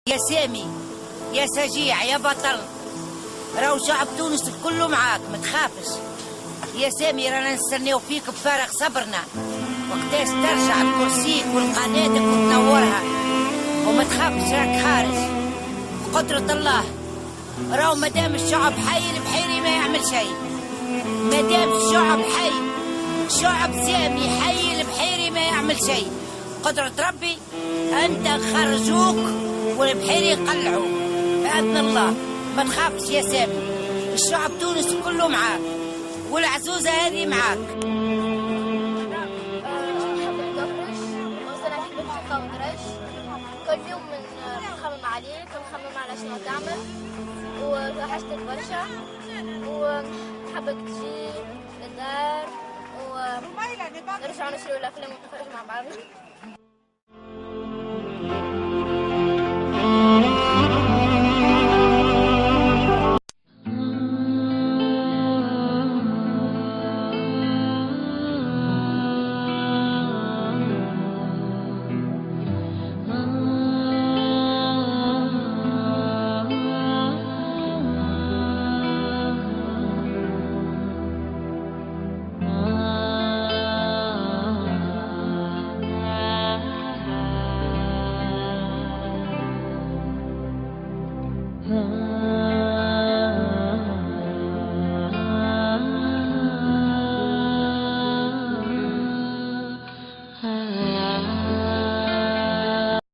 يا سامي يا سجيع يا بطل، راهو شعب تونس كله معاك، ما تخافش يا سامي، رانا نستناو فيك بفارغ صبرنا. وقتاش ترجع لكرسيك ولقناتك وتنورها، وما تخافش راك خارج بقدرة الله. راهو مادام الشعب حي البحيري ما يعمل شيء، مادام الشعب حي، شعب سامي حي البحيري ما يعمل شيء. قدرة ربي أنت خرجوك والبحيري قلعوك بإذن الله. ما تخافش يا سامي، الشعب تونس كله معاك والعزوزة هذه معاك. كل يوم نخمم عليك ونخمم على شنو تعمل، وحشتك برشا ونحبك تجي للدار ونرجعوا نشريو الأفلام ونتفرجوا مع بعضنا.